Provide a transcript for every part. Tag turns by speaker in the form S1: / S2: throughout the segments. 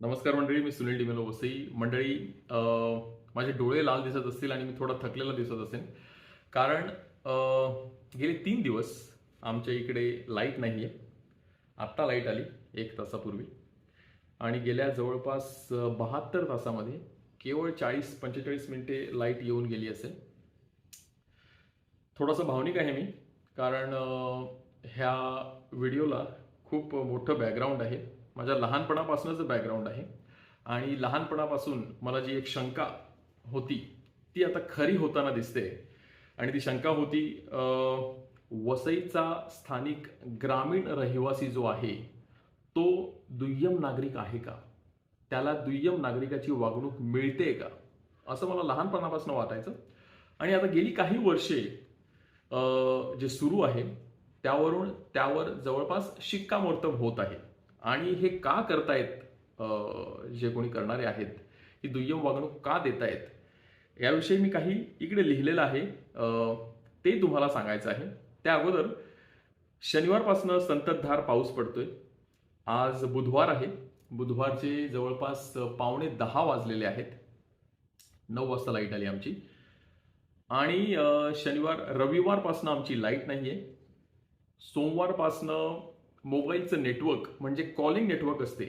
S1: नमस्कार मंडळी, मी सुनील डिमेलो वसई. मंडळी, माझे डोळे लाल दिसत असतील आणि मी थोडा थकलेला दिसत असेल कारण गेले 3 दिवस आमच्या इकडे लाईट नाही आहे. आत्ता लाईट आली 1 तासापूर्वी आणि गेल्या जवळपास 72 तासामध्ये केवळ 40-45 मिनिटे लाईट येऊन गेली असेल. थोडासा भावनिक आहे मी कारण ह्या व्हिडिओला खूप मोठं बॅकग्राऊंड आहे. माझ्या लहानपणापासूनच बॅकग्राऊंड आहे आणि लहानपणापासून मला जी एक शंका होती ती आता खरी होताना दिसते. आणि ती शंका होती, वसईचा स्थानिक ग्रामीण रहिवासी जो आहे तो दुय्यम नागरिक आहे का, त्याला दुय्यम नागरिकाची वागणूक मिळते का, असं मला लहानपणापासून वाटायचं. आणि आता गेली काही वर्षे जे सुरू आहे त्यावर जवळपास शिक्कामोर्तब होत आहे. आणि हे का करतायत, जे कोणी करणारे आहेत, ही दुय्यम वागणूक का देत आहेत, याविषयी मी काही इकडे लिहिलेलं आहे, ते तुम्हाला सांगायचं आहे. त्या अगोदर शनिवारपासून संततधार पाऊस पडतोय. आज बुधवार आहे. बुधवारचे जवळपास 9:45 वाजलेले आहेत. 9 वाजता लाईट आली आमची. आणि रविवारपासून आमची लाईट नाहीये. सोमवारपासनं मोबाईलचं नेटवर्क म्हणजे कॉलिंग नेटवर्क असते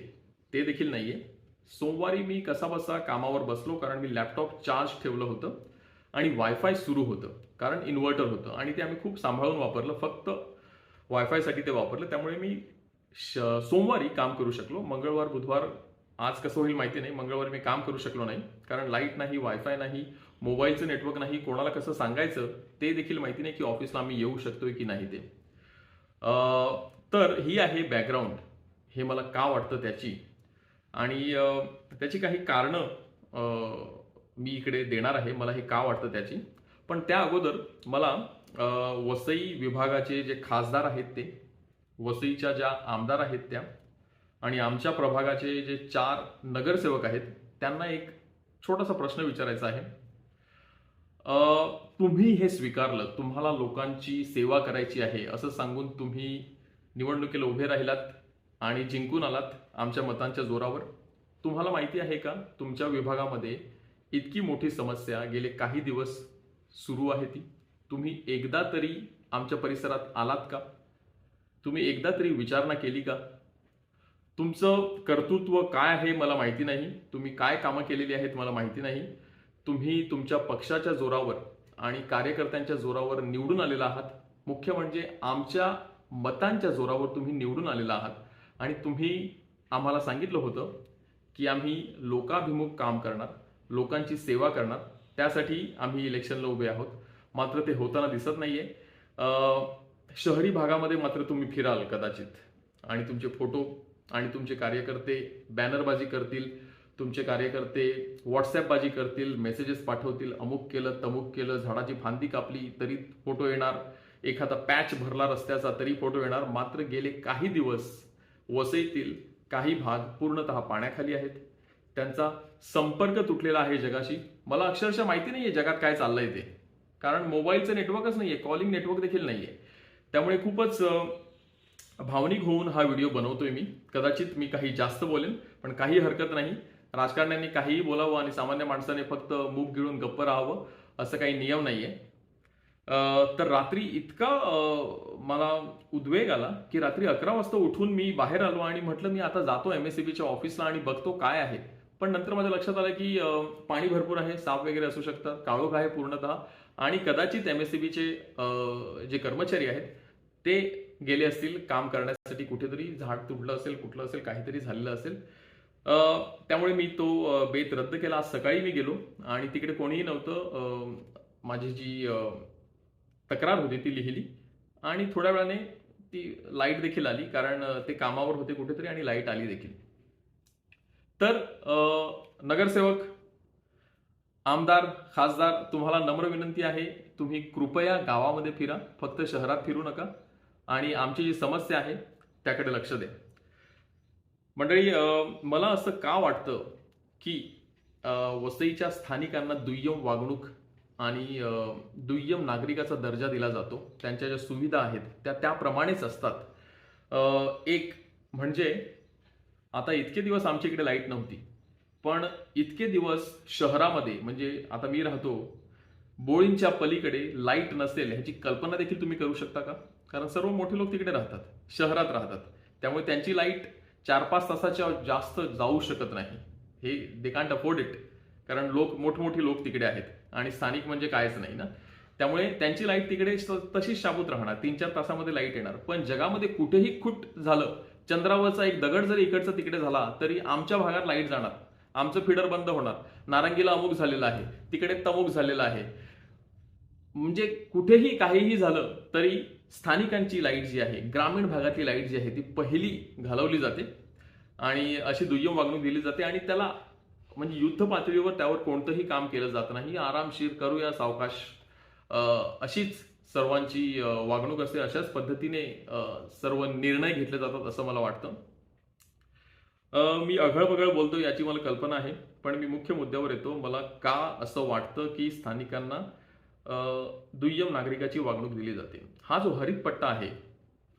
S1: ते देखील नाहीये. सोमवारी मी कसाबसा कामावर बसलो कारण मी लॅपटॉप चार्ज ठेवलं होतं आणि वायफाय सुरू होतं कारण इन्व्हर्टर होतं आणि ते आम्ही खूप सांभाळून वापरलं. फक्त वायफायसाठी ते वापरलं. त्यामुळे मी सोमवारी काम करू शकलो. मंगळवार बुधवार आज कसं होईल माहिती नाही. मंगळवारी मी काम करू शकलो नाही कारण लाईट नाही, वायफाय नाही, मोबाईलचं नेटवर्क नाही. कोणाला कसं सांगायचं ते देखील माहिती नाही की ऑफिसला आम्ही येऊ शकतोय की नाही ते. तर ही आहे बॅकग्राऊंड, हे मला का वाटतं त्याची. आणि त्याची काही कारणं मी इकडे देणार आहे, मला हे का वाटतं त्याची. पण त्या अगोदर मला वसई विभागाचे जे खासदार आहेत ते, वसईच्या ज्या आमदार आहेत त्या, आणि आमच्या प्रभागाचे जे 4 नगरसेवक आहेत त्यांना एक छोटासा प्रश्न विचारायचा आहे. तुम्ही हे स्वीकारलं, तुम्हाला लोकांची सेवा करायची आहे असं सांगून तुम्ही निवडणुकीला उभे राहिलात आणि जिंकून आलात आमच्या मतांच्या जोरावर. तुम्हाला माहिती आहे का, तुमच्या विभागामध्ये इतकी मोठी समस्या गेले काही दिवस सुरू आहे ती. तुम्ही एकदा तरी आमच्या परिसरात आलात का? तुम्ही एकदा तरी विचारणा केली का? तुमचं कर्तृत्व काय आहे मला माहिती नाही. तुम्ही काय कामं केलेली आहेत मला माहिती नाही. तुम्ही तुमच्या पक्षाच्या जोरावर आणि कार्यकर्त्यांच्या जोरावर निवडून आलेला आहात. मुख्य म्हणजे आमच्या मतांच्या जोरावर तुम्ही निवडून आलेला आहात. आणि तुम्ही आम्हाला सांगितलं होतं की आम्ही लोकाभिमुख काम करणार, लोकांची सेवा करणार, त्यासाठी आम्ही इलेक्शनला उभे आहोत. मात्र ते होताना दिसत नाहीये. शहरी भागामध्ये मात्र तुम्ही फिराल कदाचित आणि तुमचे फोटो आणि तुमचे कार्यकर्ते बॅनरबाजी करतील, तुमचे कार्यकर्ते व्हॉट्सॲपबाजी करतील, मेसेजेस पाठवतील, अमुक केलं तमुक केलं, झाडाची फांदी कापली तरी फोटो येणार, एखादा पॅच भरला रस्त्याचा तरी फोटो येणार. मात्र गेले काही दिवस वसईतील काही भाग पूर्णतः पाण्याखाली आहेत. त्यांचा संपर्क तुटलेला आहे जगाशी. मला अक्षरशः माहिती नाहीये जगात काय चाललंय ते, कारण मोबाईलचं नेटवर्कच नाहीये, कॉलिंग नेटवर्क देखील नाहीये. त्यामुळे खूपच भावनिक होऊन हा व्हिडिओ बनवतोय मी. कदाचित मी काही जास्त बोलेन, पण काही हरकत नाही. राजकारण्यांनी काहीही बोलावं आणि सामान्य माणसाने फक्त मूग गिळून गप्प राहावं असं काही नियम नाहीये. तर रात्री इतका मला उद्वेग आला की रात्री 11 वाजता उठून मी बाहेर आलो आणि म्हटलं मी आता जातो MSEBच्या ऑफिसला आणि बघतो काय आहे. पण नंतर माझ्या लक्षात आलं की पाणी भरपूर आहे, साप वगैरे असू शकतात, काळोख आहे पूर्णतः, आणि कदाचित MSEBचे जे कर्मचारी आहेत ते गेले असतील काम करण्यासाठी. कुठेतरी झाड तुटलं असेल, कुठलं असेल, काहीतरी झालेलं असेल. त्यामुळे मी तो बेत रद्द केला. आज सकाळी मी गेलो आणि तिकडे कोणीही नव्हतं. माझी जी तक्रार होती ती लिहिली आणि थोड्या वेळाने ती लाईट देखील आली कारण ते कामावर होते कुठेतरी आणि लाईट आली देखील. तर नगरसेवक, आमदार, खासदार, तुम्हाला नम्र विनंती आहे, तुम्ही कृपया गावामध्ये फिरा, फक्त शहरात फिरू नका आणि आमची जी समस्या आहे त्याकडे लक्ष द्या. मंडळी, मला असं का वाटतं की वसईच्या स्थानिकांना दुय्यम वागणूक आणि दुय्यम नागरिकाचा दर्जा दिला जातो. त्यांच्या ज्या सुविधा आहेत त्या त्याप्रमाणेच असतात. एक म्हणजे आता इतके दिवस आमच्या इकडे लाईट नव्हती, पण इतके दिवस शहरामध्ये म्हणजे आता मी राहतो बोळींच्या पलीकडे लाईट नसेल ह्याची कल्पना देखील तुम्ही करू शकता का? कारण सर्व मोठे लोक तिकडे राहतात, शहरात राहतात, त्यामुळे त्यांची लाईट 4-5 तासाच्या जास्त जाऊ शकत नाही. हे दे कांट अफोर्ड इट, कारण मोठमोठी लोक तिकडे आहेत आणि स्थानिक म्हणजे कायच नाही ना. त्यामुळे त्यांची लाईट तिकडे तशीच शाबूत राहणार, 3-4 तासामध्ये लाईट येणार. पण जगामध्ये कुठेही खूट झालं, चंद्रावरचा एक दगड जरी इकडचा तिकडे झाला तरी आमच्या भागात लाईट जाणार, आमचं फिडर बंद होणार. नारंगीला अमुक झालेलं आहे, तिकडे तमुक झालेलं आहे. म्हणजे कुठेही काहीही झालं तरी स्थानिकांची लाईट जी आहे, ग्रामीण भागातली लाईट जी आहे ती पहिली घालवली जाते आणि अशी दुय्यम वागणूक दिली जाते आणि त्याला म्हणजे युद्ध पातळीवर त्यावर कोणतंही काम केलं जात नाही. आरामशीर करूया सावकाश, अशीच सर्वांची वागणूक असते. अशाच पद्धतीने सर्व निर्णय घेतले जातात असं मला वाटतं. मी अघळपघळ बोलतो याची मला कल्पना आहे, पण मी मुख्य मुद्द्यावर येतो. मला का असं वाटतं की स्थानिकांना दुय्यम नागरिकाची वागणूक दिली जाते. हा जो हरित पट्टा आहे,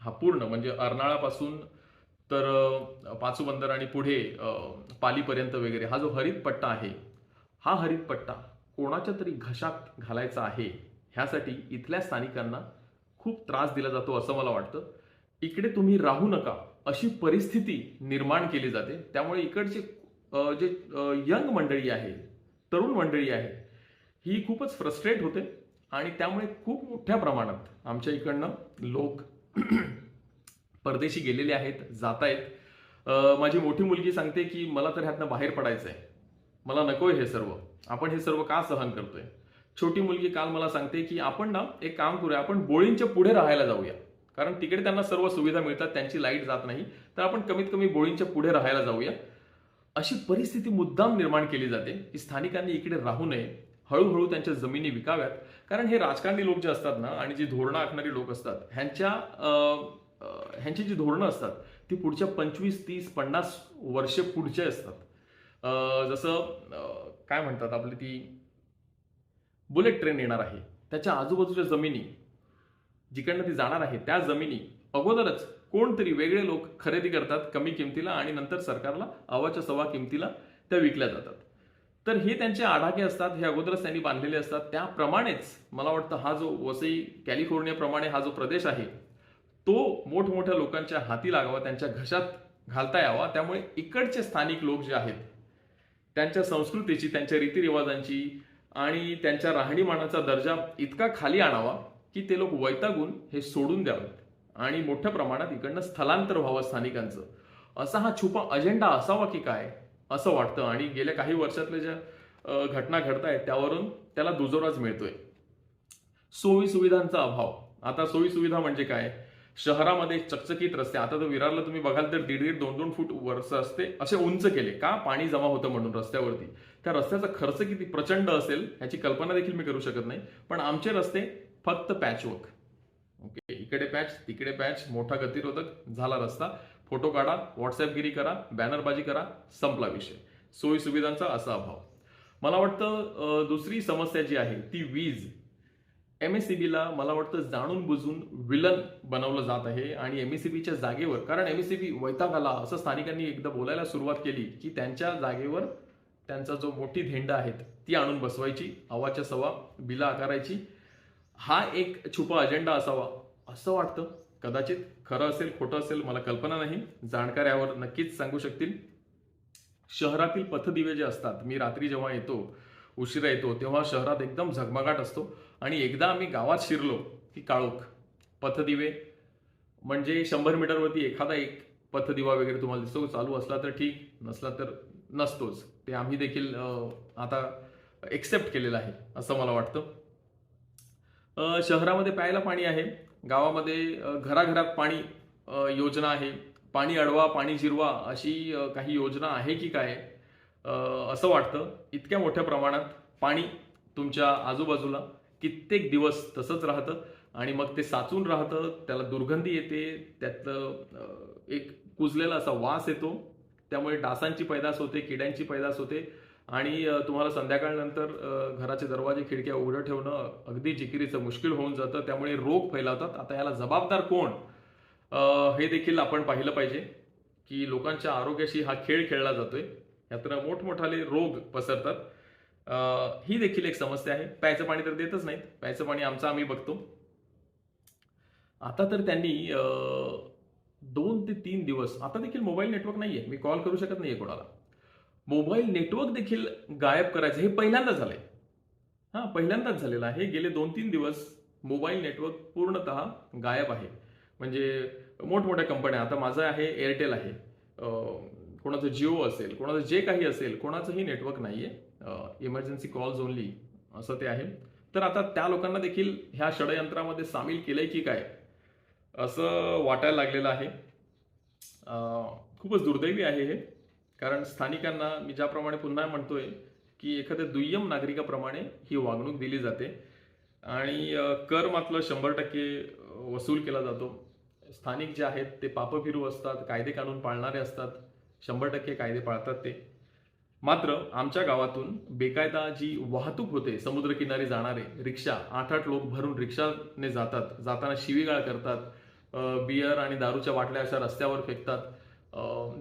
S1: हा पूर्ण म्हणजे अर्नाळापासून तर पाचूबंदर आणि पुढे पालीपर्यंत वगैरे हा जो हरित पट्टा आहे, हा हरित पट्टा कोणाच्या तरी घशात घालायचा आहे ह्यासाठी इथल्या स्थानिकांना खूप त्रास दिला जातो असं मला वाटतं. इकडे तुम्ही राहू नका अशी परिस्थिती निर्माण केली जाते. त्यामुळे इकडचे जे यंग मंडळी आहे, तरुण मंडळी आहे, ही खूपच फ्रस्ट्रेट होते आणि त्यामुळे खूप मोठ्या प्रमाणात आमच्या इकडनं लोक परदेशी गेलेले आहेत, जात आहेत. माझी मोठी मुलगी सांगते की मला तर ह्यातनं बाहेर पडायचं आहे, मला नकोय हे सर्व, आपण हे सर्व का सहन करतोय. छोटी मुलगी काल मला सांगते की आपण ना एक काम करूया, आपण बोळींच्या पुढे राहायला जाऊया, कारण तिकडे त्यांना सर्व सुविधा मिळतात, त्यांची लाईट जात नाही, तर आपण कमीत कमी बोळींच्या पुढे राहायला जाऊया. अशी परिस्थिती मुद्दाम निर्माण केली जाते की स्थानिकांनी इकडे राहू नये, हळूहळू त्यांच्या जमिनी विकाव्यात. कारण हे राजकारणी लोक जे असतात ना आणि जी धोरणं आखणारी लोक असतात, ह्यांची जी धोरणं असतात ती पुढच्या 25, 30, 50 वर्ष पुढचे असतात. जसं काय म्हणतात, आपली ती बुलेट ट्रेन येणार आहे, त्याच्या आजूबाजूच्या जमिनी जिकडनं ती जाणार आहे त्या जमिनी अगोदरच कोणतरी वेगळे लोक खरेदी करतात कमी किमतीला आणि नंतर सरकारला अवाच्या सव्वा किमतीला त्या विकल्या जातात. तर हे त्यांचे आडाखे असतात, हे अगोदरच त्यांनी बांधलेले असतात. त्याप्रमाणेच मला वाटतं हा जो वसई कॅलिफोर्नियाप्रमाणे हा जो प्रदेश आहे तो मोठमोठ्या लोकांच्या हाती लागावा, त्यांच्या घशात घालता यावा. त्यामुळे इकडचे स्थानिक लोक जे आहेत त्यांच्या संस्कृतीची, त्यांच्या रीतिरिवाजांची आणि त्यांच्या राहणीमानाचा दर्जा इतका खाली आणावा की ते लोक वैतागून हे सोडून द्यावेत आणि मोठ्या प्रमाणात इकडनं स्थलांतर व्हावं स्थानिकांचं. असा हा छुपा अजेंडा असावा की काय असं वाटतं. आणि गेल्या काही वर्षातल्या ज्या घटना घडत आहेत त्यावरून त्याला दुजोराच मिळतोय. सोयी सुविधांचा अभाव. आता सोयी सुविधा म्हणजे काय, शहरामध्ये चकचकीत रस्ते, आता तर विरारला तुम्ही बघाल तर 1.5-1.5, 2-2 फूट वरचे रस्ते असे उंच केले का, पाणी जमा होतं म्हणून रस्त्यावरती. त्या रस्त्याचा खर्च किती प्रचंड असेल ह्याची कल्पना देखील मी करू शकत नाही. पण आमचे रस्ते फक्त पॅचवर्क, ओके, इकडे पॅच तिकडे पॅच, मोठा गतिरोधक, झाला रस्ता, फोटो काढा, व्हॉट्सअपगिरी करा, बॅनरबाजी करा, संपला विषय. सोयी सुविधांचा असा अभाव. मला वाटतं दुसरी समस्या जी आहे ती वीज. एमएससीबीला मला वाटतं जाणून बुजून विलन बनवलं जात आहे आणि एमएससीबीच्या जागेवर, कारण एमएससीबी वैताग आला असं स्थानिकांनी एकदा बोलायला सुरुवात केली की त्यांच्या जागेवर त्यांचा जो मोठी धेंड आहेत ती आणून बसवायची, अवाच्या सव्वा बिला आकारायची. हा एक छुपा अजेंडा असावा असं वाटतं. कदाचित खरं असेल खोटं असेल मला कल्पना नाही, जाणकार यावर नक्कीच सांगू शकतील. शहरातील पथदिवे जे असतात, मी रात्री जेव्हा येतो, उशिरा येतो, तेव्हा शहरात एकदम झगमगाट असतो आणि एकदा आम्ही गावात शिरलो की काळोख. पथदिवे म्हणजे 100 मीटरवरती एखादा एक पथदिवा वगैरे तुम्हाला दिसतो, चालू असला तर ठीक, नसला तर नसतोच. ते आम्ही देखील आता एक्सेप्ट केलेलं आहे असं मला वाटतं. शहरामध्ये प्यायला पाणी आहे, गावामध्ये घराघरात पाणी योजना आहे. पाणी अडवा पाणी जिरवा अशी काही योजना आहे की काय असं वाटतं. इतक्या मोठ्या प्रमाणात पाणी तुमच्या आजूबाजूला कित्येक दिवस तसंच राहतं आणि मग ते साचून राहतं, त्याला दुर्गंधी येते, त्यातलं एक कुजलेला असा वास येतो, त्यामुळे डासांची पैदास होते, किड्यांची पैदास होते आणि तुम्हाला संध्याकाळनंतर घराचे दरवाजे खिडक्या उघडं ठेवणं अगदी जिकिरीचं मुश्किल होऊन जातं. त्यामुळे रोग फैलावतात. आता याला जबाबदार कोण हे देखील आपण पाहिलं पाहिजे की लोकांच्या आरोग्याशी हा खेळ खेळला जातोय, यातनं मोठमोठाले रोग पसरतात. ही देखील एक समस्या आहे. प्यायचं पाणी तर देतच नाहीत. प्यायचं पाणी आमचं आम्ही बघतो. आता तर त्यांनी 2 ते 3 दिवस आता देखील मोबाईल नेटवर्क नाहीये. मी कॉल करू शकत नाहीये कोणाला. मोबाईल नेटवर्क देखील गायब करायचं हे पहिल्यांदा झालंय. पहिल्यांदाच झालेलं आहे. गेले 2-3 दिवस मोबाईल नेटवर्क पूर्णतः गायब आहे. म्हणजे मोठमोठ्या कंपन्या, आता माझं आहे एअरटेल आहे, कोणाचं जिओ असेल, कोणाचं जे काही असेल, कोणाचंही नेटवर्क नाहीये. इमर्जन्सी कॉल्स ओनली असं ते आहे. तर आता त्या लोकांना देखील ह्या षडयंत्रामध्ये सामील केलंय की काय असं वाटायला लागलेलं आहे. खूपच दुर्दैवी आहे हे. कारण स्थानिकांना मी ज्याप्रमाणे पुन्हा म्हणतोय की एखाद्या दुय्यम नागरिकाप्रमाणे ही वागणूक दिली जाते आणि कर मात्र 100% वसूल केला जातो. स्थानिक जे आहेत ते पापभिरू असतात, कायदे कानून पाळणारे असतात, 100% कायदे पाळतात ते. मात्र आमच्या गावातून बेकायदा जी वाहतूक होते, समुद्रकिनारी जाणारे रिक्षा, 8-8 लोक भरून रिक्षाने जातात, जाताना शिवीगाळ करतात, बियर आणि दारूच्या बाटल्या अशा रस्त्यावर फेकतात,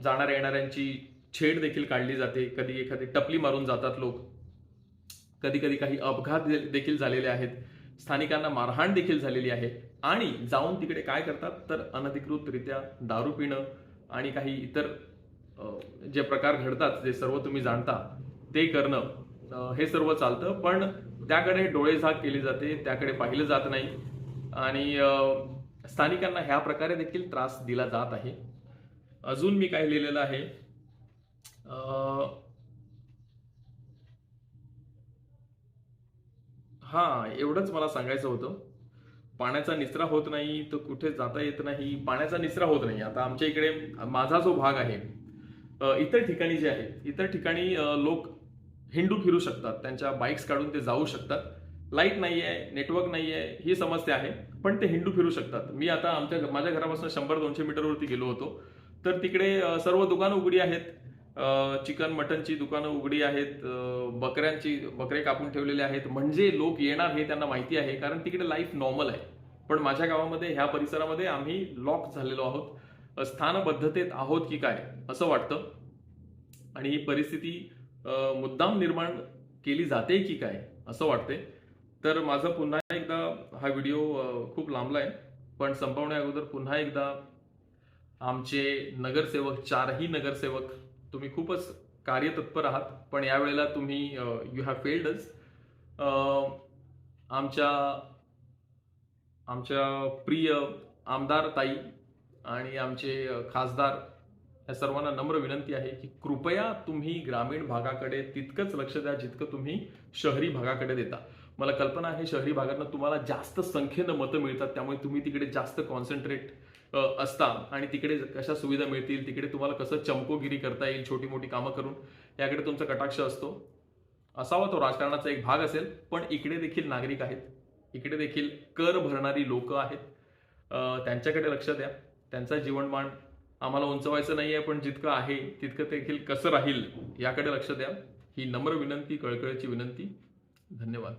S1: जाणाऱ्या येणाऱ्यांची छेड देखील काढली जाते, कधी एखादी टपली मारून जातात लोक, कधी कधी काही अपघात देखील झालेले आहेत, स्थानिकांना मारहाण देखील झालेली आहे. आणि जाऊन तिकडे काय करतात तर अनधिकृतरित्या दारू पिणं आणि काही इतर जे प्रकार घडतात, जे सर्व तुम्ही जाणता, ते करणं, हे सर्व चालतं. पण त्याकडे डोळेझाक केली जाते, त्याकडे पाहिलं जात नाही आणि स्थानिकांना ह्या प्रकारे देखील त्रास दिला जात आहे. अजून मी काय लिहिलेलं आहे, एवढंच मला सांगायचं होतं. पाण्याचा निचरा होत नाही, तर कुठे जाता येत नाही. पाण्याचा निचरा होत नाही. आता आमच्या इकडे माझा जो भाग आहे, इतर ठिकाणी जे आहे, इतर ठिकाणी लोक हिंडू फिरू शकतात, त्यांच्या बाईक्स काढून ते जाऊ शकतात. लाईट नाहीये, नेटवर्क नाहीये, ही समस्या आहे, पण ते हिंडू फिरू शकतात. मी आता माझ्या घरापासून 100-200 मीटरवरती गेलो होतो, तर तिकडे सर्व दुकानं उघडी आहेत. चिकन मटनची दुकानं उघडी आहेत, बकरे कापून ठेवलेले आहेत. म्हणजे लोक येणार हे त्यांना माहिती आहे, कारण तिकडे लाईफ नॉर्मल आहे. पण माझ्या गावामध्ये, ह्या परिसरामध्ये आम्ही लॉक झालेलो आहोत, स्थानबद्धतेत आहोत की काय असं वाटतं. आणि ही परिस्थिती मुद्दाम निर्माण केली जाते की काय असं वाटते. तर माझं पुन्हा एकदा, हा व्हिडिओ खूप लांबलाय, पण संपवण्या अगोदर पुन्हा एकदा आमचे नगरसेवक, 4ही नगरसेवक, तुम्ही खूपच कार्यतत्पर आहात, पण यावेळेला तुम्ही यू हॅव फेल्ड अस. आमच्या प्रिय आमदार ताई आणि आमचे खासदार, या सर्वांना नम्र विनंती आहे की कृपया तुम्ही ग्रामीण भागाकडे तितकंच लक्ष द्या जितकं तुम्ही शहरी भागाकडे देता. मला कल्पना आहे शहरी भागातनं तुम्हाला जास्त संख्येनं मतं मिळतात, त्यामुळे तुम्ही तिकडे जास्त कॉन्सन्ट्रेट असता आणि तिकडे कशा सुविधा मिळतील, तिकडे तुम्हाला कसं चमकोगिरी करता येईल छोटी मोठी कामं करून, याकडे तुमचा कटाक्ष असतो. असावा, तो राजकारणाचा एक भाग असेल. पण इकडे देखील नागरिक आहेत, इकडे देखील कर भरणारी लोक आहेत, त्यांच्याकडे लक्ष द्या. त्यांचा जीवनमान आम्हाला उंचवायचं नाहीये, पण जितकं आहे तितकं देखील कसं राहील याकडे लक्ष द्या. ही नम्र विनंती, कळकळीची विनंती. धन्यवाद.